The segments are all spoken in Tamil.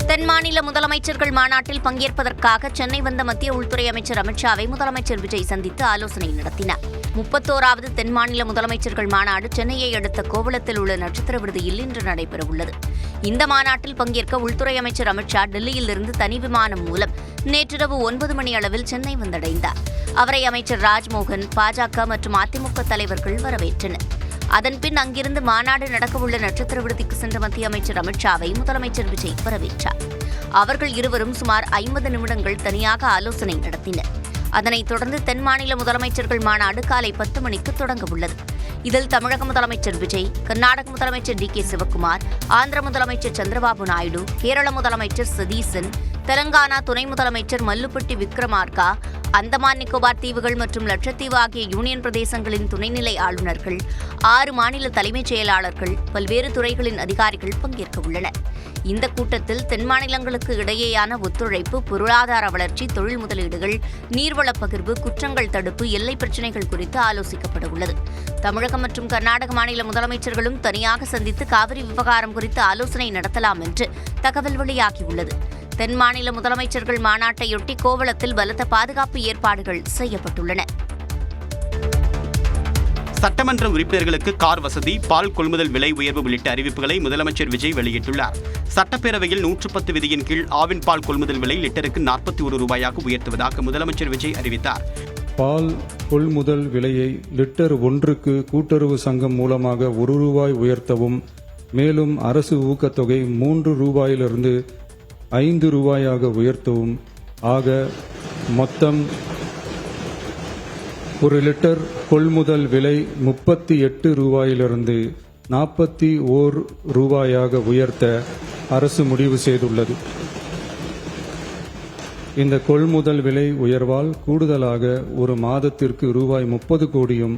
தென் மாநில முதலமைச்சர்கள் மாநாட்டில் பங்கேற்பதற்காக சென்னை வந்த மத்திய உள்துறை அமைச்சர் அமித்ஷாவை முதலமைச்சர் விஜய் சந்தித்து ஆலோசனை நடத்தினார். 31வது தென் மாநில முதலமைச்சர்கள் மாநாடு சென்னையை அடுத்த கோவளத்தில் உள்ள நட்சத்திர விடுதியில் இன்று நடைபெறவுள்ளது. இந்த மாநாட்டில் பங்கேற்க உள்துறை அமைச்சர் அமித்ஷா டெல்லியிலிருந்து தனி விமானம் மூலம் நேற்றிரவு 9 மணி அளவில் சென்னை வந்தடைந்தார். அவரை அமைச்சர் ராஜ்மோகன், பாஜக மற்றும் அதிமுக தலைவர்கள் வரவேற்றனர். அதன்பின் அங்கிருந்து மாநாடு நடக்கவுள்ள நட்சத்திர விடுதிக்கு சென்ற மத்திய அமைச்சர் அமித்ஷாவை முதலமைச்சர் விஜய் வரவேற்றார். அவர்கள் இருவரும் சுமார் 50 நிமிடங்கள் தனியாக ஆலோசனை நடத்தினர். அதனைத் தொடர்ந்து தென் மாநில முதலமைச்சர்கள் மாநாடு காலை 10 மணிக்கு தொடங்க உள்ளது. இதில் தமிழக முதலமைச்சர் விஜய், கர்நாடக முதலமைச்சர் டி.கே. சிவக்குமார், ஆந்திர முதலமைச்சர் சந்திரபாபு நாயுடு, கேரள முதலமைச்சர் சதீசன், தெலங்கானா துணை முதலமைச்சர் மல்லுப்பட்டி விக்ரமார்கா, அந்தமான் நிக்கோபார் தீவுகள் மற்றும் லட்சத்தீவு ஆகிய யூனியன் பிரதேசங்களின் துணைநிலை ஆளுநர்கள், 6 மாநில தலைமைச் செயலாளர்கள், பல்வேறு துறைகளின் அதிகாரிகள் பங்கேற்க உள்ளனர். இந்த கூட்டத்தில் தென் மாநிலங்களுக்கு இடையேயான ஒத்துழைப்பு, பொருளாதார வளர்ச்சி, தொழில் முதலீடுகள், நீர்வளப் பகிர்வு, குற்றங்கள் தடுப்பு, எல்லை பிரச்சினைகள் குறித்து ஆலோசிக்கப்பட உள்ளது. தமிழகம் மற்றும் கர்நாடக மாநில முதலமைச்சர்களும் தனியாக சந்தித்து காவிரி விவகாரம் குறித்து ஆலோசனை நடத்தலாம் என்று தகவல் வெளியாகியுள்ளது. தென் மாநில முதலமைச்சர்கள் மாநாட்டையொட்டி கோவளத்தில் பலத்த பாதுகாப்பு ஏற்பாடுகள் செய்யப்பட்டுள்ளன. சட்டமன்ற உறுப்பினர்களுக்கு கார் வசதி, பால் கொள்முதல் விலை உயர்வு உள்ளிட்ட அறிவிப்புகளை முதலமைச்சர் விஜய் வெளியிட்டுள்ளார். சட்டப்பேரவையில் 110 விதியின் கீழ் ஆவின் பால் கொள்முதல் விலை லிட்டருக்கு 41 ரூபாயாக உயர்த்துவதாக முதலமைச்சர் விஜய் அறிவித்தார். பால் கொள்முதல் விலையை லிட்டர் ஒன்றுக்கு கூட்டுறவு சங்கம் மூலமாக 1 ரூபாய் உயர்த்தவும், மேலும் அரசு ஊக்கத்தொகை 3 ரூபாயிலிருந்து 5 ரூபாயாக உயர்த்தவும் ஆக மொத்தம் 1 லிட்டர் கொள்முதல் விலை 38 ரூபாயிலிருந்து 41 ரூபாயாக உயர்த்த அரசு முடிவு செய்துள்ளது. இந்த கொள்முதல் விலை உயர்வால் கூடுதலாக ஒரு மாதத்திற்கு ரூபாய் 30 கோடியும்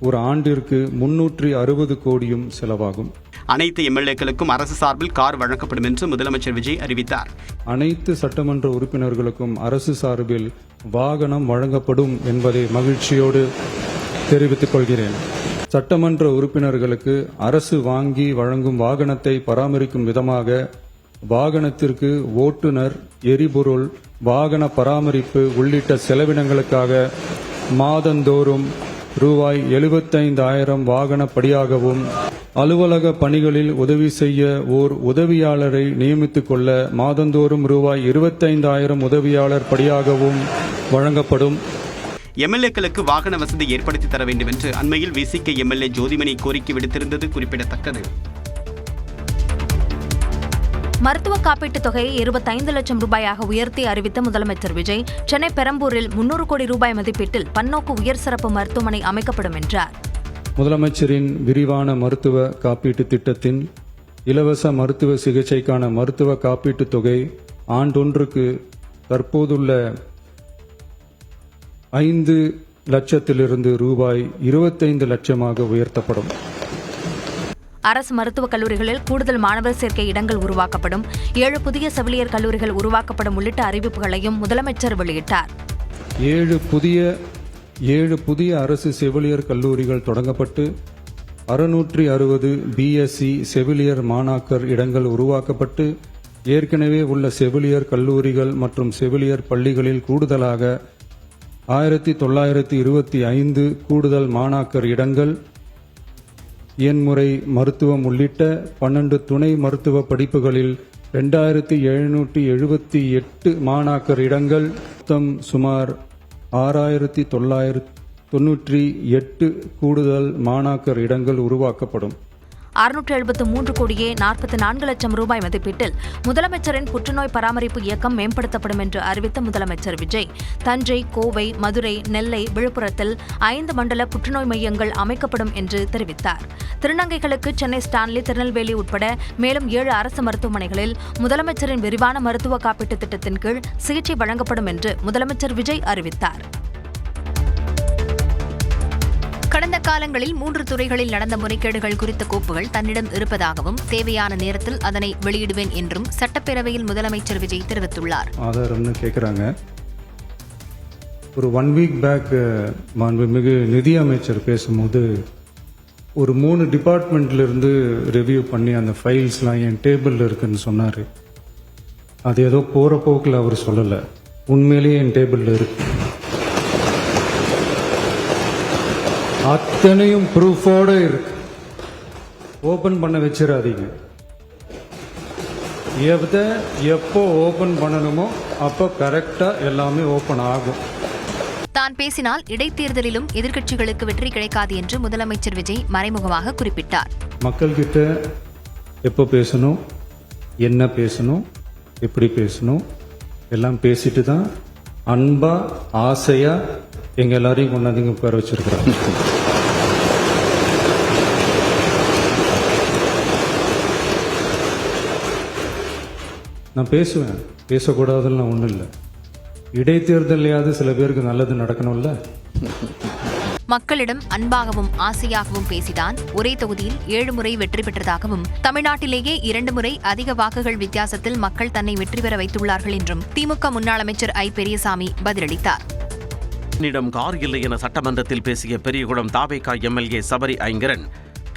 ஒரு ஆண்டிற்கு 360 கோடியும் செலவாகும். அனைத்து எம்எல்ஏக்களுக்கும் அரசு சார்பில் கார் வழங்கப்படும் என்று முதலமைச்சர் விஜய் அறிவித்தார். அனைத்து சட்டமன்ற உறுப்பினர்களுக்கும் அரசு சார்பில் வாகனம் வழங்கப்படும் என்பதை மகிழ்ச்சியோடு தெரிவித்துக் கொள்கிறேன். சட்டமன்ற உறுப்பினர்களுக்கு அரசு வாங்கி வழங்கும் வாகனத்தை பராமரிக்கும் விதமாக வாகனத்திற்கு ஓட்டுநர், எரிபொருள், வாகன பராமரிப்பு உள்ளிட்ட செலவினங்களுக்காக மாதந்தோறும் ரூபாய் 75,000 வாகன படியாகவும், அலுவலக பணிகளில் உதவி செய்ய ஓர் உதவியாளரை நியமித்துக் கொள்ள மாதந்தோறும் ரூபாய் 25,000 உதவியாளர் படியாகவும் வழங்கப்படும். எம்எல்ஏக்களுக்கு வாகன வசதி ஏற்படுத்தி தர வேண்டும் என்று அண்மையில் விசிக எம்எல்ஏ ஜோதிமணி கோரிக்கை விடுத்திருந்தது குறிப்பிடத்தக்கது. மருத்துவ காப்பீட்டுத் தொகையை 25 லட்சம் ரூபாயாக உயர்த்தி அறிவித்த முதலமைச்சர் விஜய், சென்னை பெரம்பூரில் 300 கோடி ரூபாய் மதிப்பீட்டில் பன்னோக்கு உயர் சிறப்பு மருத்துவமனை அமைக்கப்படும் என்றார். முதலமைச்சரின் விரிவான மருத்துவ காப்பீட்டுத் திட்டத்தின் இலவச மருத்துவ சிகிச்சைக்கான மருத்துவ காப்பீட்டுத் தொகை ஆண்டொன்றுக்கு தற்போதுள்ள 5 லட்சத்திலிருந்து ரூபாய் 25 லட்சமாக உயர்த்தப்படும். அரசு மருத்துவக் கல்லூரிகளில் கூடுதல் மாணவர் சேர்க்கை இடங்கள் உருவாக்கப்படும், 7 புதிய செவிலியர் கல்லூரிகள் உருவாக்கப்படும் உள்ளிட்ட அறிவிப்புகளையும் முதலமைச்சர் வெளியிட்டார். 7 புதிய அரசு செவிலியர் கல்லூரிகள் தொடங்கப்பட்டு 660 பிஎஸ்சி செவிலியர் மாணாக்கர் இடங்கள் உருவாக்கப்பட்டு, ஏற்கனவே உள்ள செவிலியர் கல்லூரிகள் மற்றும் செவிலியர் பள்ளிகளில் கூடுதலாக 1925 கூடுதல் மாணாக்கர் இடங்கள், எண்முறை மருத்துவம் உள்ளிட்ட 12 துணை மருத்துவ படிப்புகளில் 2778 மாணாக்கர் இடங்கள், மொத்தம் சுமார் 6998 கூடுதல் மாணாக்கர் இடங்கள் உருவாக்கப்படும். 673 கோடியே 44 லட்சம் ரூபாய் மதிப்பீட்டில் முதலமைச்சரின் புற்றுநோய் பராமரிப்பு இயக்கம் மேம்படுத்தப்படும் என்று அறிவித்த முதலமைச்சர் விஜய், தஞ்சை, கோவை, மதுரை, நெல்லை, விழுப்புரத்தில் 5 மண்டல புற்றுநோய் மையங்கள் அமைக்கப்படும் என்று தெரிவித்தார். திருநங்கைகளுக்கு சென்னை ஸ்டான்லி, திருநெல்வேலி உட்பட மேலும் 7 அரசு மருத்துவமனைகளில் முதலமைச்சரின் விரிவான மருத்துவ காப்பீட்டுத் திட்டத்தின் கீழ் சிகிச்சை வழங்கப்படும் என்று முதலமைச்சர் விஜய் அறிவித்தார். கடந்த காலங்களில் 3 துறைகளில் நடந்த முறைகேடுகள் குறித்த கோப்புகள் தன்னிடம் இருப்பதாகவும், தேவையான நேரத்தில் அதனை வெளியிடுவேன் என்றும் சட்டப்பேரவையில் முதலமைச்சர் விஜய் தெரிவித்துள்ளார். ஆதாரம்னு கேட்குறாங்க. ஒரு 1 வீக் பேக் மாண்புமிகு நிதியமைச்சர் பேசும்போது ஒரு 3 டிபார்ட்மெண்ட்லேருந்து ரிவ்யூ பண்ணி அந்த ஃபைல்ஸ்லாம் என் டேபிளில் இருக்குன்னு சொன்னார். அது ஏதோ போகிற போக்கில் அவர் சொல்லலை, உண்மையிலேயே என் டேபிளில் இருக்கு. அத்தனையும் ப்ரூஃபோட இருக்கு. ஓப்பன் பண்ண வச்சிடாதீங்க. எப்போ ஓப்பன் பண்ணணுமோ அப்போ கரெக்டாக எல்லாமே ஓப்பன் ஆகும். தான் பேசினால் இடைத்தேர்தலிலும் எதிர்க்கட்சிகளுக்கு வெற்றி கிடைக்காது என்று முதலமைச்சர் விஜய் மறைமுகமாக குறிப்பிட்டார். மக்கள்கிட்ட எப்போ பேசணும், என்ன பேசணும், எப்படி பேசணும் எல்லாம் பேசிட்டு தான் அன்பா ஆசையா எங்க எல்லாரையும் கொண்டாந்து உட்கார வச்சிருக்கிறாங்க. நான் பேசுவேன், பேசக்கூடாதுன்னு ஒன்றும் இல்லை. இடைத்தேர்தலையாவது சில பேருக்கு நல்லது நடக்கணும்ல. மக்களிடம் அன்பாகவும் ஆசையாகவும் பேசிதான் ஒரே தொகுதியில் 7 முறை வெற்றி பெற்றதாகவும், தமிழ்நாட்டிலேயே 2 முறை அதிக வாக்குகள் வித்தியாசத்தில் மக்கள் தன்னை வெற்றி பெற வைத்துள்ளார்கள் என்றும் திமுக முன்னாள் அமைச்சர் ஐ. பெரியசாமி பதிலளித்தார். என்னிடம் கார் இல்லை என சட்டமன்றத்தில் பேசிய பெரியகுளம் தாவேகா எம்எல்ஏ சபரி ஐங்கரன்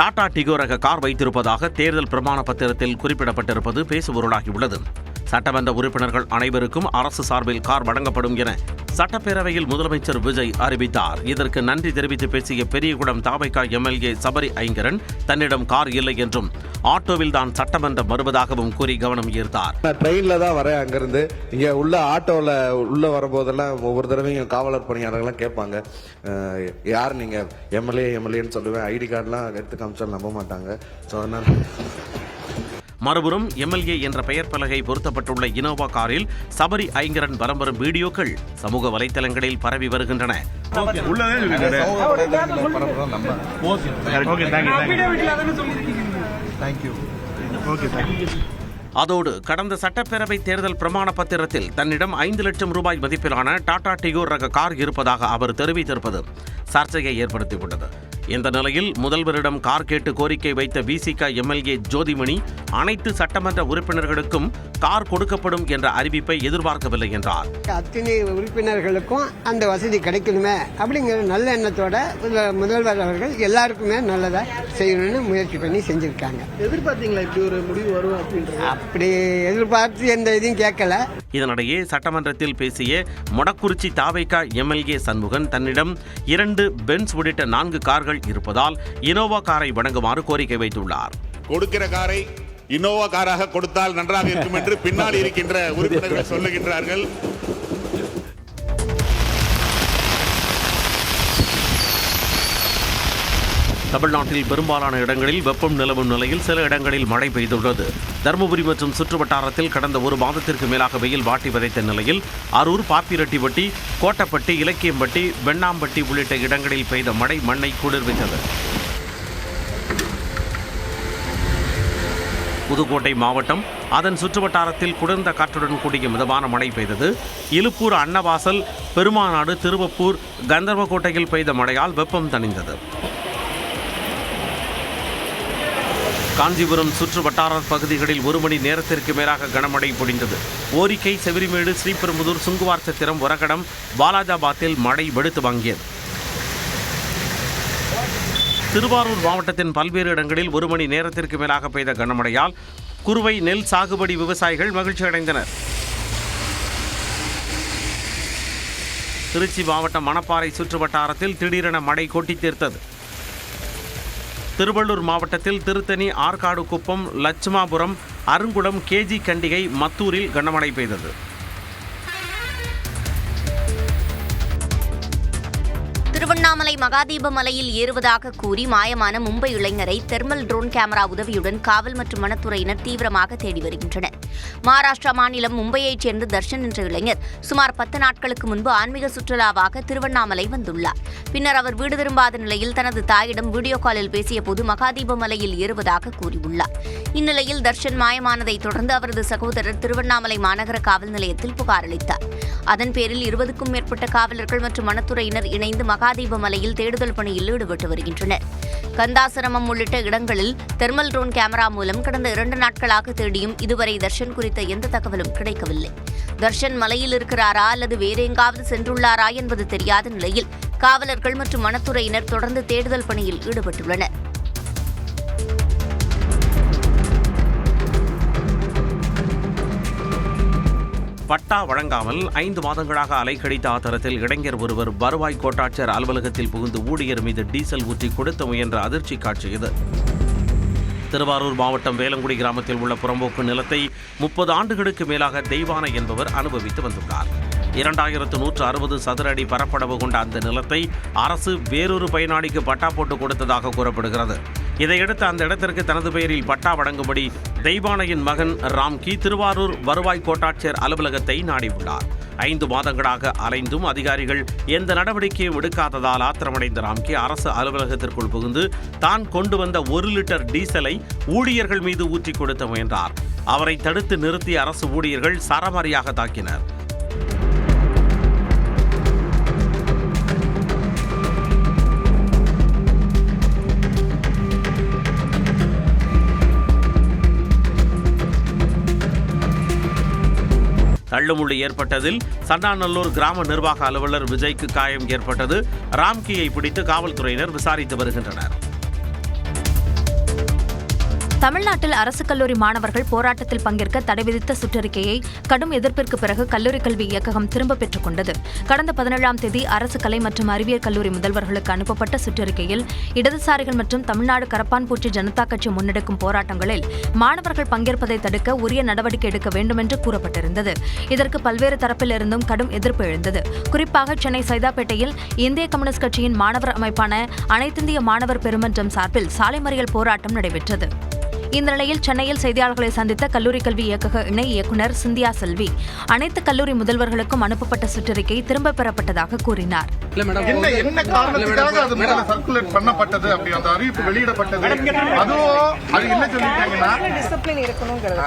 டாடா டிகோ ரக கார் வைத்திருப்பதாக தேர்தல் பிரமாண பத்திரத்தில் குறிப்பிடப்பட்டிருப்பது பேசுபொருளாகியுள்ளது. சட்டமன்ற உறுப்பினர்கள் அனைவருக்கும் அரசு சார்பில் கார் வழங்கப்படும் என சட்டப்பேரவையில் முதலமைச்சர் விஜய் அறிவித்தார். இதற்கு நன்றி தெரிவித்து பேசிய பெரியகுளம் தாவேகா எம்எல்ஏ சபரி ஐங்கரன் தன்னிடம் கார் இல்லை என்றும் ஆட்டோவில் தான் சட்டமன்றம் வருவதாகவும் கூறி கவனம் ஈர்த்தார். நான் ட்ரெயின்ல தான் வரேன். அங்கிருந்து இங்க உள்ள ஆட்டோவில் உள்ள வரும்போதெல்லாம் ஒவ்வொரு தடவையும் காவலர் பணியாளர்கள்லாம் கேட்பாங்க, யார் நீங்க? எம்எல்ஏன்னு சொல்லுவேன். ஐடி கார்டெலாம் எடுத்து காமிச்சாலும் நம்ப மாட்டாங்க. ஸோ அதனால மறுபுறம் எம்எல்ஏ என்ற பெயர் பலகை பொருத்தப்பட்டுள்ள இனோவா காரில் சபரி ஐங்கரன் வலம் வரும் வீடியோக்கள் சமூக வலைதளங்களில் பரவி வருகின்றன. அதோடு கடந்த சட்டப்பேரவை தேர்தல் பிரமாண பத்திரத்தில் தன்னிடம் 5 லட்சம் ரூபாய் மதிப்பிலான டாடா டிகோ ரக கார் இருப்பதாக அவர் தெரிவித்திருப்பது சர்ச்சையை ஏற்படுத்தியுள்ளது. இந்த நிலையில் முதல்வரிடம் கார் கேட்டு கோரிக்கை வைத்த விசிக எம்எல்ஏ ஜோதிமணி அனைத்து சட்டமன்ற உறுப்பினர்களுக்கும் கார் கொடுக்கப்படும் என்ற அறிவிப்பை எதிர்பார்க்கவில்லை என்றார். அத்தனை உறுப்பினர்களுக்கும் அந்த வசதி கிடைக்கணுமே அப்படிங்கிற நல்ல எண்ணத்தோட முதல்வர் அவர்கள் எல்லாருக்குமே நல்லதா செய்யணும்னு முயற்சி பண்ணி செஞ்சிருக்காங்க. எதிர்பார்த்தீங்களா இப்படி ஒரு முடிவு வரும் அப்படின்ற? அப்படி எதிர்பார்த்து எந்த இதையும் கேட்கல. இதனிடையே சட்டமன்றத்தில் பேசிய மொடக்குறிச்சி தாவேகா எம்எல்ஏ சண்முகன் தன்னிடம் 2 பென்ஸ் உள்ளிட்ட 4 கார்கள் இருப்பதால் இனோவா காரை வழங்குமாறு கோரிக்கை வைத்துள்ளார். கொடுக்கிற காரை இனோவா காராக கொடுத்தால் நன்றாக இருக்கும் என்று பின்னால் இருக்கின்ற உறுப்பினர்கள் சொல்லுகின்றார்கள். தமிழ்நாட்டில் பெரும்பாலான இடங்களில் வெப்பம் நிலவும் நிலையில் சில இடங்களில் மழை பெய்துள்ளது. தருமபுரி மற்றும் சுற்றுவட்டாரத்தில் கடந்த 1 மாதத்திற்கு மேலாக வெயில் வாட்டி வதைத்த நிலையில் அரூர், பாப்பிரெட்டிப்பட்டி, கோட்டப்பட்டி, இலக்கியம்பட்டி, வெண்ணாம்பட்டி உள்ளிட்ட இடங்களில் பெய்த மழை மண்ணை குளிர்வித்தது. புதுக்கோட்டை மாவட்டம் அதன் சுற்றுவட்டாரத்தில் குளிர்ந்த காற்றுடன் கூடிய மிதமான மழை பெய்தது. இலுப்பூர், அன்னவாசல், பெருமாநாடு, திருவப்பூர், கந்தர்வக்கோட்டையில் பெய்த மழையால் வெப்பம் தணிந்தது. காஞ்சிபுரம் சுற்று வட்டார பகுதிகளில் 1 மணி நேரத்திற்கு மேலாக கனமழை பொழிந்தது. ஓரிக்கை, செவிரிமேடு, ஸ்ரீபெரும்புதூர், சுங்குவார் சத்திரம், ஒரகடம், வாலாஜாபாத்தில் மழை வெளுத்து வாங்கியது. திருவாரூர் மாவட்டத்தின் பல்வேறு இடங்களில் 1 மணி நேரத்திற்கு மேலாக பெய்த கனமழையால் குறுவை நெல் சாகுபடி விவசாயிகள் மகிழ்ச்சி அடைந்தனர். திருச்சி மாவட்டம் மணப்பாறை சுற்று வட்டாரத்தில் திடீரென மழை கொட்டி தீர்த்தது. திருவள்ளூர் மாவட்டத்தில் திருத்தணி, ஆற்காடு குப்பம், லட்சுமாபுரம், அருங்குளம், கேஜி கண்டிகை, மத்தூரில் கனமழை பெய்தது. திருவண்ணாமலை மகாதீப மலையில் ஏறுவதாக கூறி மாயமான மும்பை இளைஞரை தெர்மல் ட்ரோன் கேமரா உதவியுடன் காவல் மற்றும் வனத்துறையினர் தீவிரமாக தேடி வருகின்றனர். மகாராஷ்டிரா மாநிலம் மும்பையைச் சேர்ந்த தர்ஷன் என்ற இளைஞர் சுமார் 10 நாட்களுக்கு முன்பு ஆன்மீக சுற்றுலாவாக திருவண்ணாமலை வந்துள்ளார். பின்னர் அவர் வீடு திரும்பாத நிலையில் தனது தாயிடம் வீடியோ காலில் பேசியபோது மகாதீப மலையில் ஏறுவதாக கூறியுள்ளார். இந்நிலையில் தர்ஷன் மாயமானதை தொடர்ந்து அவரது சகோதரர் திருவண்ணாமலை மாநகர காவல் நிலையத்தில் புகார் அளித்தார். அதன் பேரில் 20க்கும் மேற்பட்ட காவலர்கள் மற்றும் வனத்துறையினர் இணைந்து மகாதீப மலையில் தேடுதல் பணியில் ஈடுபட்டு வருகின்றனர். கந்தாசிரமம் உள்ளிட்ட இடங்களில் தெர்மல் ட்ரோன் கேமரா மூலம் கடந்த 2 நாட்களாக தேடியும் இதுவரை தர்ஷன் குறித்த எந்த தகவலும் கிடைக்கவில்லை. தர்ஷன் மலையில் இருக்கிறாரா அல்லது வேறு எங்காவது சென்றுள்ளாரா என்பது தெரியாத நிலையில் காவலர்கள் மற்றும் வனத்துறையினர் தொடர்ந்து தேடுதல் பணியில் ஈடுபட்டுள்ளனர். பட்டா வழங்காமல் 5 மாதங்களாக அலைக்கழித்த ஆத்திரத்தில் இளைஞர் ஒருவர் வருவாய் கோட்டாட்சியர் அலுவலகத்தில் புகுந்து ஊழியர் மீது டீசல் ஊற்றி கொடுத்த முயன்ற அதிர்ச்சி காட்சி இது. திருவாரூர் மாவட்டம் வேலங்குடி கிராமத்தில் உள்ள புறம்போக்கு நிலத்தை 30 ஆண்டுகளுக்கு மேலாக தெய்வானை என்பவர் அனுபவித்து வந்துள்ளார். 2160 சதுர அடி பரப்பளவு கொண்ட அந்த நிலத்தை அரசு வேறொரு பயனாளிக்கு பட்டா போட்டு கொடுத்ததாக கூறப்படுகிறது. இதையடுத்து அந்த இடத்திற்கு தனது பெயரில் பட்டா வழங்கும்படி தெய்வானையின் மகன் ராம்கி திருவாரூர் வருவாய் கோட்டாட்சியர் அலுவலகத்தை நாடியுள்ளார். 5 மாதங்களாக அலைந்தும் அதிகாரிகள் எந்த நடவடிக்கையும் எடுக்காததால் ஆத்திரமடைந்த ராம்கி அரசு அலுவலகத்திற்குள் புகுந்து தான் கொண்டு வந்த 1 லிட்டர் டீசலை ஊழியர்கள் மீது ஊற்றி கொடுத்த முயன்றார். அவரை தடுத்து நிறுத்திய அரசு ஊழியர்கள் சரமாரியாக தாக்கினர். தள்ளுமுள்ளு ஏற்பட்டதில் சன்னாநல்லூர் கிராம நிர்வாக அலுவலர் விஜய்க்கு காயம் ஏற்பட்டது. ராம்கியை பிடித்து காவல்துறையினர் விசாரித்து வருகின்றனர். தமிழ்நாட்டில் அரசு கல்லூரி மாணவர்கள் போராட்டத்தில் பங்கேற்க தடை விதித்த சுற்றறிக்கையை கடும் எதிர்ப்பிற்கு பிறகு கல்லூரி கல்வி இயக்ககம் திரும்பப் பெற்றுக் கொண்டது. கடந்த 17ஆம் தேதி அரசு கலை மற்றும் அறிவியல் கல்லூரி முதல்வர்களுக்கு அனுப்பப்பட்ட சுற்றறிக்கையில் இடதுசாரிகள் மற்றும் தமிழ்நாடு கரப்பான்பூச்சி ஜனதா கட்சி முன்னெடுக்கும் போராட்டங்களில் மாணவர்கள் பங்கேற்பதை தடுக்க உரிய நடவடிக்கை எடுக்க வேண்டும் என்று கூறப்பட்டிருந்தது. இதற்கு பல்வேறு தரப்பிலிருந்தும் கடும் எதிர்ப்பு எழுந்தது. குறிப்பாக சென்னை சைதாப்பேட்டையில் இந்திய கம்யூனிஸ்ட் கட்சியின் மாணவர் அமைப்பான அனைத்திந்திய மாணவர் பெருமன்றம் சார்பில் சாலை மறியல் போராட்டம் நடைபெற்றது. இந்த நிலையில் சென்னையில் செய்தியாளர்களை சந்தித்த கல்லூரி கல்வி இயக்கக இணை இயக்குநர் சிந்தியா செல்வி அனைத்து கல்லூரி முதல்வர்களுக்கும் அனுப்பப்பட்ட சுற்றறிக்கை திரும்பப் பெறப்பட்டதாக கூறினார். என்ன காரணத்துக்காக அது மேல சர்க்குலேட் பண்ணப்பட்டது அப்படி அந்த அறிவிப்பு வெளியிடப்பட்டது அதுவும் அது என்ன சொல்லிட்டாங்கன்னா டிசிப்ளின் இருக்கணும்ங்கறது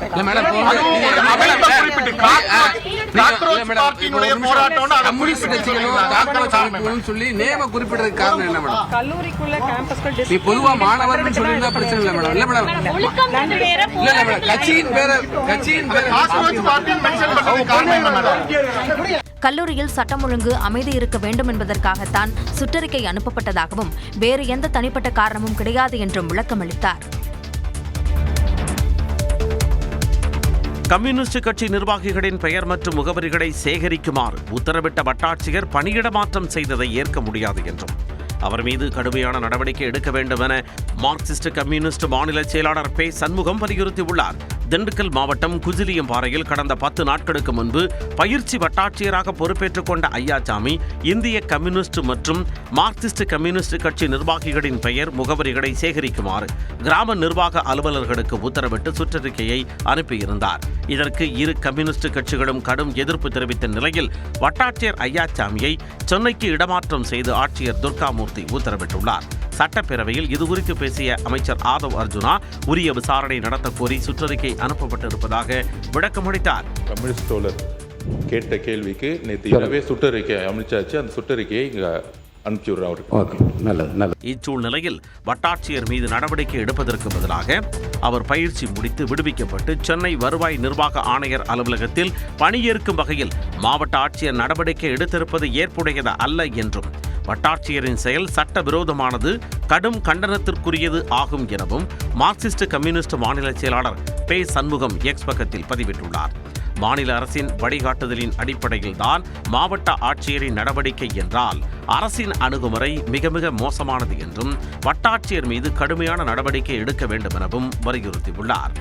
கம்யூனிஸ்ட் கட்சிகளும் சொல்லி நேம குறிப்பிட்டதுக்கு காரணம் என்ன மேடம்? கல்லூரிக்குள்ள கேம்பஸ்கள் டிசிப்ளின் பொதுவா மாணவர்கள் சொல்லிருந்தா பிரச்சனை இல்ல மேடம். இல்ல மேடம், இல்ல மேடம், கட்சியின் பேரை மென்ஷன் பண்றது காரணம் என்ன மேடம்? கல்லூரியில் சட்டம் ஒழுங்கு அமைதி இருக்க வேண்டும் என்பதற்காகத்தான் சுற்றறிக்கை அனுப்பப்பட்டதாகவும் வேறு எந்த தனிப்பட்ட காரணமும் கிடையாது என்றும் விளக்கமளித்தார். கம்யூனிஸ்ட் கட்சி நிர்வாகிகளின் பெயர் மற்றும் முகவரிகளை சேகரிக்குமாறு உத்தரவிட்ட வட்டாட்சியர் பணியிட மாற்றம் செய்ததை ஏற்க முடியாது என்றும் அவர் மீது கடுமையான நடவடிக்கை எடுக்க வேண்டும் என மார்க்சிஸ்ட் கம்யூனிஸ்ட் மாநில செயலாளர் பே சண்முகம் வலியுறுத்தியுள்ளார். திண்டுக்கல் மாவட்டம் குஜிலியம்பாறையில் கடந்த 10 நாட்களுக்கு முன்பு பயிற்சி வட்டாட்சியராக பொறுப்பேற்றுக் கொண்ட ஐயாசாமி இந்திய கம்யூனிஸ்ட் மற்றும் மார்க்சிஸ்ட் கம்யூனிஸ்ட் கட்சி நிர்வாகிகளின் பெயர் முகவரிகளை சேகரிக்குமாறு கிராம நிர்வாக அலுவலர்களுக்கு உத்தரவிட்டு சுற்றறிக்கையை அனுப்பியிருந்தார். இதற்கு இரு கம்யூனிஸ்ட் கட்சிகளும் கடும் எதிர்ப்பு தெரிவித்த நிலையில் வட்டாட்சியர் ஐயாசாமியை சென்னைக்கு இடமாற்றம் செய்து ஆட்சியர் துர்காமூர்த்தி உத்தரவிட்டுள்ளார். சட்டப்பேரவையில் இதுகுறித்து பேசிய அமைச்சர் ஆதவ் அர்ஜுனா உரிய விசாரணை நடத்த கோரி சுற்றறிக்கை அனுப்பப்பட்டிருப்பதாக விளக்கமளித்தார். கம்யூனிஸ்ட் தோழர் கேட்ட கேள்விக்கு நேற்று இரவே சுற்றறிக்கை அமைச்சாச்சு. அந்த சுற்றறிக்கையை இங்க இச்சூழ்நிலையில் வட்டாட்சியர் மீது நடவடிக்கை எடுப்பதற்கு பதிலாக அவர் பயிற்சி முடித்து விடுவிக்கப்பட்டு சென்னை வருவாய் நிர்வாக ஆணையர் அலுவலகத்தில் பணியேற்கும் வகையில் மாவட்ட ஆட்சியர் நடவடிக்கை எடுத்திருப்பது ஏற்புடையது அல்ல என்றும் வட்டாட்சியரின் செயல் சட்டவிரோதமானது, கடும் கண்டனத்திற்குரியது ஆகும் எனவும் மார்க்சிஸ்ட் கம்யூனிஸ்ட் மாநில செயலாளர் பே சண்முகம் எக்ஸ் பக்கத்தில் பதிவிட்டுள்ளார். மாநில அரசின் வழிகாட்டுதலின் அடிப்படையில்தான் மாவட்ட ஆட்சியரின் நடவடிக்கை என்றால் அரசின் அணுகுமுறை மிக மிக மோசமானது என்றும் வட்டாட்சியர் மீது கடுமையான நடவடிக்கை எடுக்க வேண்டும் எனவும் வலியுறுத்தியுள்ளார்.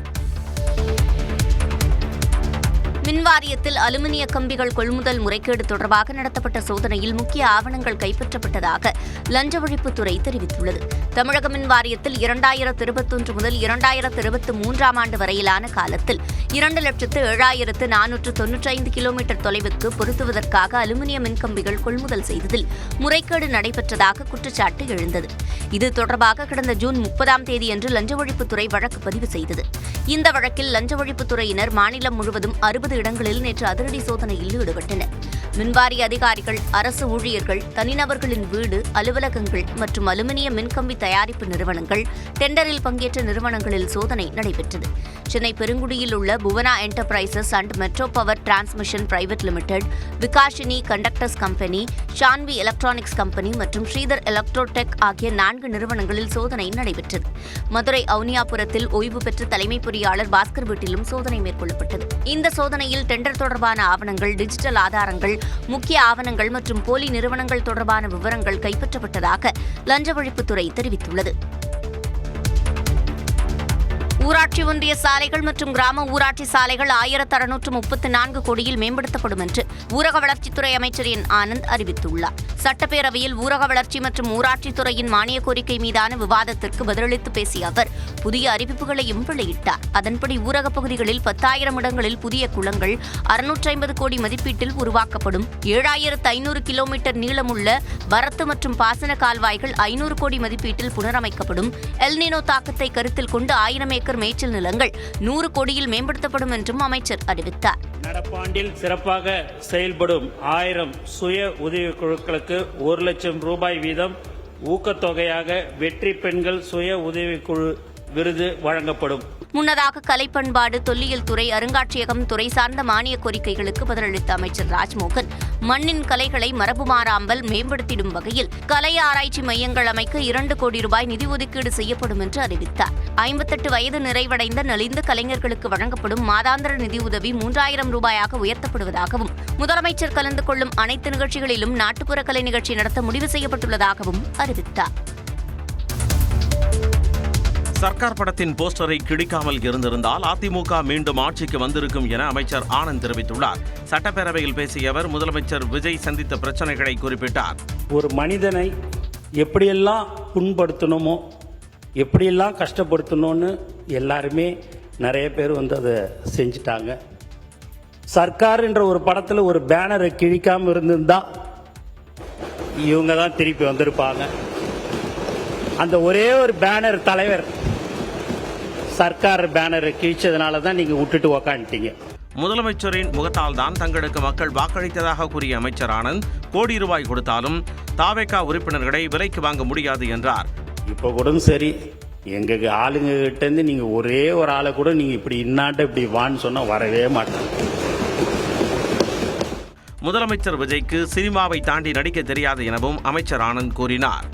மின்வாரியத்தில் அலுமினிய கம்பிகள் கொள்முதல் முறைகேடு தொடர்பாக நடத்தப்பட்ட சோதனையில் முக்கிய ஆவணங்கள் கைப்பற்றப்பட்டதாக லஞ்ச ஒழிப்புத்துறை தெரிவித்துள்ளது. தமிழக மின்வாரியத்தில் 2021 முதல் 2023 ஆண்டு வரையிலான காலத்தில் 2,07,495 கிலோமீட்டர் தொலைவுக்கு பொருத்துவதற்காக அலுமினிய மின்கம்பிகள் கொள்முதல் செய்ததில் முறைகேடு நடைபெற்றதாக குற்றச்சாட்டு எழுந்தது. இது தொடர்பாக கடந்த ஜூன் 30ஆம் தேதியன்று லஞ்ச ஒழிப்புத்துறை வழக்கு பதிவு செய்தது. இந்த வழக்கில் லஞ்ச ஒழிப்புத்துறையினர் மாநிலம் முழுவதும் 60 இடங்களில் நேற்று அதிரடி சோதனையில் ஈடுபட்டனர். மின்வாரிய அதிகாரிகள், அரசு ஊழியர்கள், தனிநபர்களின் வீடு, அலுவலகங்கள் மற்றும் அலுமினிய மின்கம்பி தயாரிப்பு நிறுவனங்கள், டெண்டரில் பங்கேற்ற நிறுவனங்களில் சோதனை நடைபெற்றது. சென்னை பெருங்குடியில் உள்ள Bhuvana enterprises and metro power transmission private limited, Vikashini conductors company, Shanvi electronics company மற்றும் ஸ்ரீதர் எலக்ட்ரோடெக் ஆகிய 4 நிறுவனங்களில் சோதனை நடைபெற்றது. மதுரை அவுனியாபுரத்தில் ஓய்வு பெற்ற தலைமை பொறியாளர் பாஸ்கர் வீட்டிலும் சோதனை மேற்கொள்ளப்பட்டது. இந்த சோதனையில் டெண்டர் தொடர்பான ஆவணங்கள், டிஜிட்டல் ஆதாரங்கள், முக்கிய ஆவணங்கள் மற்றும் போலி நிறுவனங்கள் தொடர்பான விவரங்கள் கைப்பற்றப்பட்டதாக லஞ்ச ஒழிப்புத்துறை தெரிவித்துள்ளது. ஊராட்சி ஒன்றிய சாலைகள் மற்றும் கிராம ஊராட்சி சாலைகள் 1634 கோடியில் மேம்படுத்தப்படும் என்று ஊரக வளர்ச்சித்துறை அமைச்சர் என். ஆனந்த் அறிவித்துள்ளார். சட்டப்பேரவையில் ஊரக வளர்ச்சி மற்றும் ஊராட்சித்துறையின் மானிய கோரிக்கை மீதான விவாதத்திற்கு பதிலளித்து பேசிய அவர் புதிய அறிவிப்புகளையும் வெளியிட்டார். அதன்படி ஊரகப் பகுதிகளில் 10,000 இடங்களில் புதிய குளங்கள் 650 கோடி மதிப்பீட்டில் உருவாக்கப்படும். 7,500 கிலோமீட்டர் நீளமுள்ள வரத்து மற்றும் பாசன கால்வாய்கள் 500 கோடி மதிப்பீட்டில் புனரமைக்கப்படும். எல்னினோ தாக்கத்தை கருத்தில் கொண்டு 1000 ஏக்கர் மேய்ச்சல் நிலங்கள் 100 கோடியில் மேம்படுத்தப்படும் என்றும் அமைச்சர் அறிவித்தார். நடப்பாண்டில் சிறப்பாக செயல்படும் 1000 சுய உதவிக்குழுக்களுக்கு 1 லட்சம் ரூபாய் வீதம் ஊக்கத்தொகையாக வெற்றி பெண்கள் சுய உதவிக்குழு விருது வழங்கப்படும். முன்னதாக கலை, பண்பாடு, தொல்லியல் துறை, அருங்காட்சியகம் துறை சார்ந்த மானிய கோரிக்கைகளுக்கு பதிலளித்த அமைச்சர் ராஜ்மோகன், மண்ணின் கலைகளை மரபு மாறாமல் மேம்படுத்திடும் வகையில் கலை ஆராய்ச்சி மையங்கள் அமைக்க 2 கோடி ரூபாய் நிதி ஒதுக்கீடு செய்யப்படும் என்று அறிவித்தார். 58 வயது நிறைவடைந்த நலிந்த கலைஞர்களுக்கு வழங்கப்படும் மாதாந்திர நிதி உதவி 3,000 ரூபாயாக உயர்த்தப்படுவதாகவும், முதலமைச்சர் கலந்து கொள்ளும் அனைத்து நிகழ்ச்சிகளிலும் நாட்டுப்புற கலை நிகழ்ச்சி நடத்த முடிவு செய்யப்பட்டுள்ளதாகவும் அறிவித்தார். சர்க்கார் படத்தின் போஸ்டரை கிழிக்காமல் இருந்திருந்தால் அதிமுக மீண்டும் ஆட்சிக்கு வந்திருக்கும் என அமைச்சர் ஆனந்த் தெரிவித்துள்ளார். சட்டப்பேரவையில் பேசிய அவர் முதலமைச்சர் விஜய் சந்தித்த பிரச்சனைகளை குறிப்பிட்டார். ஒரு மனிதனை எப்படியெல்லாம் புண்படுத்தணுமோ, எப்படியெல்லாம் கஷ்டப்படுத்தணும்னு எல்லாருமே நிறைய பேர் அதை செஞ்சிட்டாங்க. சர்க்கார் என்ற ஒரு படத்தில் ஒரு பேனரை கிழிக்காமல் இருந்திருந்தா இவங்க தான் திருப்பி வந்திருப்பாங்க. அந்த ஒரே ஒரு பேனர் தலைவர் சர்க்கார் பேனரை கிழிச்சதுனால தான் நீங்க விட்டுட்டு உக்காந்துட்டீங்க. முதலமைச்சரின் முகத்தால் தான் தங்களுக்கு மக்கள் வாக்களித்ததாக கூறிய அமைச்சர் ஆனந்த், கோடி ரூபாய் கொடுத்தாலும் தாவேகா உறுப்பினர்களை விலைக்கு வாங்க முடியாது என்றார். இப்போ கூட சரி, எங்க ஆளுங்க கிட்ட இருந்து நீங்க ஒரே ஒரு ஆளை கூட நீங்க இப்படி இன்னாட்ட இப்படி வான்னு சொன்னா வரவே மாட்டாங்க. முதலமைச்சர் விஜய்க்கு சினிமாவை தாண்டி நடிக்க தெரியாது எனவும் அமைச்சர் ஆனந்த் கூறினார்.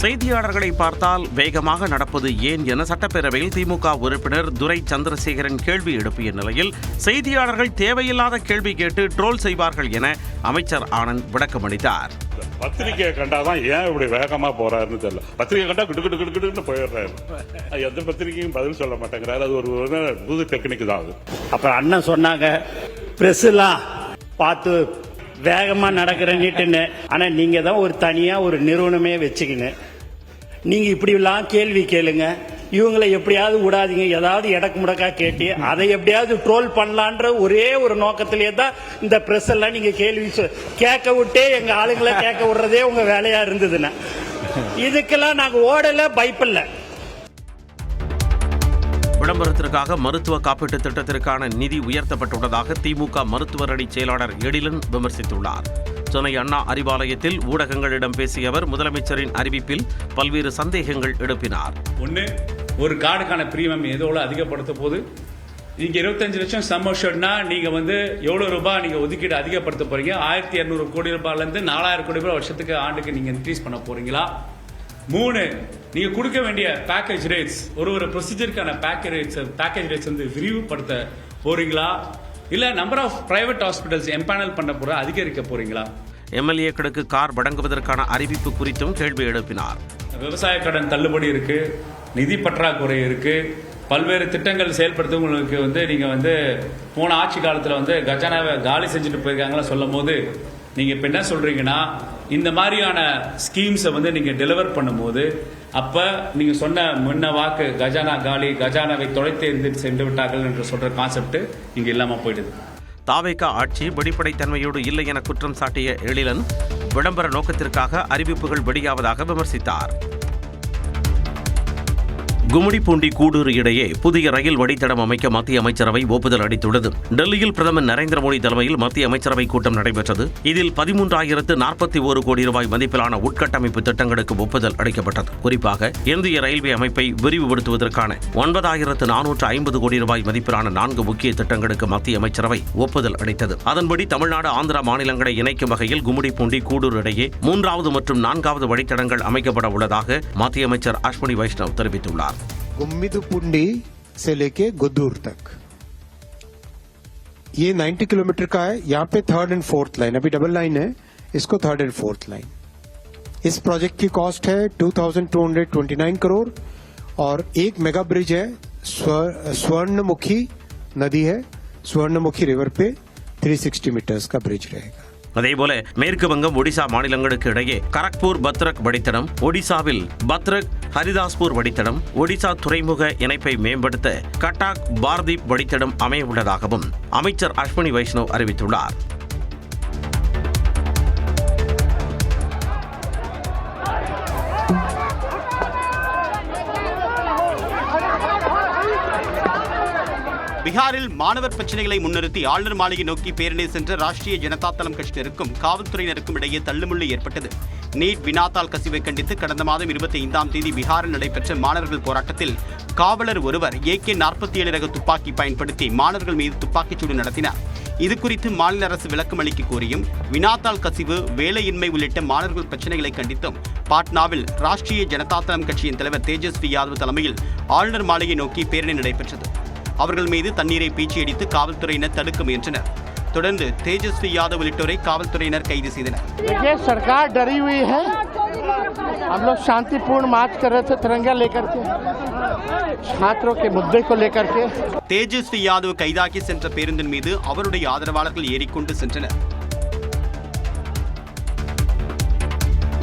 செய்தியாளர்களை பார்த்தால் வேகமாக நடப்பது ஏன் என சட்டப்பேரவையில் திமுக உறுப்பினர் துரை சந்திரசேகரன் கேள்வி எழுப்பிய நிலையில் செய்தியாளர்கள் தேவையில்லாத கேள்வி கேட்டு ட்ரோல் செய்வார்கள் என அமைச்சர் ஆனந்த் விளக்கமளித்தார். பத்திரிகையை கண்டாதான் ஏன் இப்படி வேகமா போறாருன்னு தெரியல. பத்திரிகை கண்டா கிட்டு போயிடுறாரு. எந்த பத்திரிகையும் பதில் சொல்ல மாட்டேங்கிறாரு. அது ஒரு புது டெக்னிக் தான். அப்புறம் அண்ணன் சொன்னாங்க பிரஸ் எல்லாம் பார்த்து வேகமா நடக்கிற நீட்டுன்னு. ஆனா நீங்க தான் ஒரு தனியா ஒரு நிறுவனமே வச்சுக்கின்னு நீங்க இப்படி எல்லாம் கேள்வி கேளுங்க, இவங்களை எப்படியாவது விடாதீங்க, ஏதாவது எடக்கு முடக்கா கேட்டு அதை எப்படியாவது ட்ரோல் பண்ணலான்ற ஒரே ஒரு நோக்கத்திலே தான் இந்த பிரஸ் எல்லாம் நீங்க கேள்வி கேட்க விட்டே எங்க ஆளுங்களை கேட்க விடுறதே உங்க வேலையா இருந்ததுன்னா இதுக்கெல்லாம் நாங்க ஓடல, பயப்படல. விளம்பரத்திற்காக மருத்துவ காப்பீட்டு திட்டத்திற்கான நிதி உயர்த்தப்பட்டுள்ளதாக திமுக மருத்துவர் அணி செயலாளர் எழிலன் விமர்சித்துள்ளார். சென்னை அண்ணா அறிவாலயத்தில் ஊடகங்களிடம் பேசிய அவர் முதலமைச்சரின் அறிவிப்பில் பல்வேறு சந்தேகங்கள் எழுப்பினார். ஒரு கார்டுக்கான பிரீமியம் எவ்வளவு அதிகப்படுத்த போது, நீங்க 25 லட்சம் சம் அஷ்யூர்ட்னா நீங்க எவ்வளவு ரூபாய் நீங்க ஒதுக்கீடு அதிகப்படுத்த போறீங்க? 1,200 கோடி ரூபாயில இருந்து 4,000 கோடி ரூபாய் வருஷத்துக்கு ஆண்டுக்கு நீங்க இன்க்ரீஸ் பண்ண போறீங்களா? 3, நீங்க கொடுக்க வேண்டிய பேக்கேஜ் ரேட்ஸ், ஒரு ப்ரொசீஜருக்கான பேக்கேஜ் ரேட்ஸ் விரிவுபடுத்த போறீங்களா? இல்ல number of private hospitals empanel பண்ண போற அதிகரிக்க போறீங்களா? எம்எல்ஏக்களுக்கு கார் வழங்குவதற்கான அறிவிப்பு குறித்தும் கேள்வி எழுப்பினார். விவசாய கடன் தள்ளுபடி இருக்கு, நிதி பற்றாக்குறை இருக்கு, பல்வேறு திட்டங்கள் செயல்படுத்தவங்களுக்கு நீங்க போன ஆட்சி காலத்துல கஜானாவை காலி செஞ்சுட்டு போயிருக்காங்களா சொல்லும் போது நீங்க இப்ப என்ன சொல்றீங்கன்னா, இந்த மாதிரியான ஸ்கீம்ஸை நீங்க டெலிவர் பண்ணும்போது அப்ப நீங்க சொன்ன முன்ன வாக்கு கஜானா காலி, கஜானாவை தொலைத்து சென்று விட்டார்கள் என்று சொல்ற கான்செப்ட் இங்க இல்லாம போயிடுது. தாவேகா ஆட்சி வெளிப்படைத்தன்மையோடு இல்லை என குற்றம் சாட்டிய எழிலன் விளம்பர நோக்கத்திற்காக அறிவிப்புகள் வெளியாவதாக விமர்சித்தார். கும்மிடிப்பூண்டி கூடூர் இடையே புதிய ரயில் வழித்தடம் அமைக்க மத்திய அமைச்சரவை ஒப்புதல் அளித்துள்ளது. டெல்லியில் பிரதமர் நரேந்திர மோடி தலைமையில் மத்திய அமைச்சரவை கூட்டம் நடைபெற்றது. இதில் 13,041 கோடி ரூபாய் மதிப்பிலான உட்கட்டமைப்பு திட்டங்களுக்கு ஒப்புதல் அளிக்கப்பட்டது. குறிப்பாக இந்திய ரயில்வே அமைப்பை விரிவுபடுத்துவதற்கான 9,450 கோடி ரூபாய் மதிப்பிலான 4 முக்கிய திட்டங்களுக்கு மத்திய அமைச்சரவை ஒப்புதல் அளித்தது. அதன்படி தமிழ்நாடு, ஆந்திரா மாநிலங்களை இணைக்கும் வகையில் கும்மிடிப்பூண்டி கூடூர் இடையே 3வது மற்றும் 4வது வழித்தடங்கள் அமைக்கப்பட உள்ளதாக மத்திய அமைச்சர் அஸ்வினி வைஷ்ணவ் தெரிவித்துள்ளார். गुम्मीदपुंडी से लेके गुद्दूर तक ये 90 किलोमीटर का है. यहाँ पे 3rd and 4th लाइन, अभी डबल लाइन है, इसको 3rd and 4th लाइन. इस प्रोजेक्ट की कॉस्ट है 2,229 करोड़ और एक मेगा ब्रिज है. स्वर्णमुखी नदी है, स्वर्णमुखी रिवर पे 360 मीटर्स का ब्रिज रहेगा. அதேபோல மேற்கு வங்கம், ஒடிசா மாநிலங்களுக்கு இடையே கரக்பூர் பத்ரக் வழித்தடம், ஒடிசாவில் பத்ரக் ஹரிதாஸ்பூர் வழித்தடம், ஒடிசா துறைமுக இணைப்பை மேம்படுத்த கட்டாக் பார்தீப் வழித்தடம் அமைய உள்ளதாகவும் அமைச்சர் அஸ்வினி வைஷ்ணவ் அறிவித்துள்ளார். பீகாரில் மாணவர் பிரச்சனைகளை முன்னிறுத்தி ஆளுநர் மாளிகை நோக்கி பேரணி சென்ற ராஷ்டிரிய ஜனதா தளம் கட்சியினருக்கும் காவல்துறையினருக்கும் இடையே தள்ளுமுள்ளு ஏற்பட்டது. நீட் வினாத்தாள் கசிவை கண்டித்து கடந்த மாதம் 25ஆம் தேதி பீகாரில் நடைபெற்ற மாணவர்கள் போராட்டத்தில் காவலர் ஒருவர் AK-47 ரக துப்பாக்கி பயன்படுத்தி மாணவர்கள் மீது துப்பாக்கிச்சூடு நடத்தினார். இதுகுறித்து மாநில அரசு விளக்கம் அளிக்க கோரியும், வினாத்தாள் கசிவு, வேலையின்மை உள்ளிட்ட மாணவர்கள் பிரச்சனைகளை கண்டித்தும் பாட்னாவில் ராஷ்டிரிய ஜனதா தளம் கட்சியின் தலைவர் தேஜஸ்வி யாதவ் தலைமையில் ஆளுநர் மாளிகை நோக்கி பேரணி நடைபெற்றது. அவர்கள் மீது தண்ணீரை பீச்சியடித்து காவல்துறையினர் தடுக்க முயன்றனர். தொடர்ந்து தேஜஸ்வி யாதவ் உள்ளிட்டோரை காவல்துறையினர் கைது செய்தனர். सरकार डरी हुई है. हम लोग शांतिपूर्ण मार्च कर रहे थे तिरंगा लेकर के, छात्रों के मुद्दे को लेकर के. தேஜஸ்வி யாதவ் கைதாகி சென்ற பேருந்தின் மீது அவருடைய ஆதரவாளர்கள் ஏறிக்கொண்டு சென்றனர்.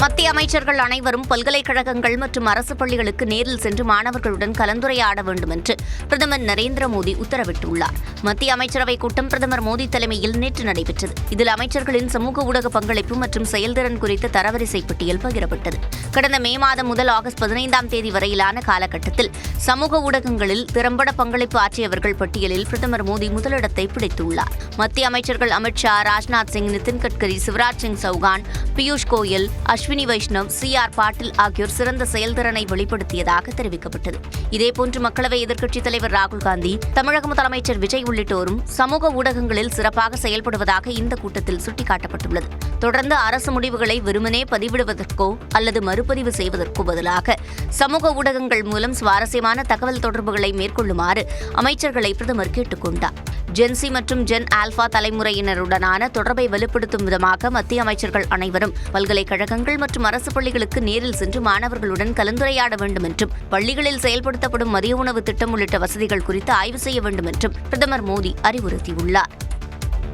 மத்திய அமைச்சர்கள் அனைவரும் பல்கலைக்கழகங்கள் மற்றும் அரசு பள்ளிகளுக்கு நேரில் சென்று மாணவர்களுடன் கலந்துரையாட வேண்டும் என்று பிரதமர் நரேந்திர மோடி உத்தரவிட்டுள்ளார். மத்திய அமைச்சரவைக் கூட்டம் பிரதமர் மோடி தலைமையில் நேற்று நடைபெற்றது. இதில் அமைச்சர்களின் சமூக ஊடக பங்களிப்பு மற்றும் செயல்திறன் குறித்த தரவரிசை பட்டியல் பகிரப்பட்டது. கடந்த மே மாதம் முதல் ஆகஸ்ட் 15ஆம் தேதி வரையிலான காலகட்டத்தில் சமூக ஊடகங்களில் திறம்பட பங்களிப்பு ஆற்றியவர்கள் பட்டியலில் பிரதமர் மோடி முதலிடத்தை பிடித்துள்ளார். மத்திய அமைச்சர்கள் அமித் ஷா, ராஜ்நாத் சிங், நிதின் கட்கரி, சிவராஜ் சிங் சௌகான், பியூஷ் கோயல், அஸ்வினி வைஷ்ணவ், CR பாட்டீல் ஆகியோர் சிறந்த செயல்திறனை வெளிப்படுத்தியதாக தெரிவிக்கப்பட்டது. இதேபோன்று மக்களவை எதிர்க்கட்சித் தலைவர் ராகுல் காந்தி, தமிழக முதலமைச்சர் விஜய் உள்ளிட்டோரும் சமூக ஊடகங்களில் சிறப்பாக செயல்படுவதாக இந்த கூட்டத்தில் சுட்டிக்காட்டப்பட்டுள்ளது. தொடர்ந்து அரசு முடிவுகளை வெறுமனே பதிவிடுவதற்கோ அல்லது மறுபதிவு செய்வதற்கோ பதிலாக சமூக ஊடகங்கள் மூலம் சுவாரஸ்யமான தகவல் தொடர்புகளை மேற்கொள்ளுமாறு அமைச்சர்களை பிரதமர் கேட்டுக் கொண்டார். ஜென்சி மற்றும் ஜென் ஆல்பா தலைமுறையினருடனான தொடர்பை வலுப்படுத்தும் விதமாக மத்திய அமைச்சர்கள் அனைவரும் பல்கலைக்கழகங்கள் மற்றும் அரசு பள்ளிகளுக்கு நேரில் சென்று மாணவர்களுடன் கலந்துரையாட வேண்டும் என்றும், பள்ளிகளில் செயல்படுத்தப்படும் மதிய உணவு திட்டம் உள்ளிட்ட வசதிகள் குறித்து ஆய்வு செய்ய வேண்டும் என்றும் பிரதமர் மோடி அறிவுறுத்தியுள்ளார்.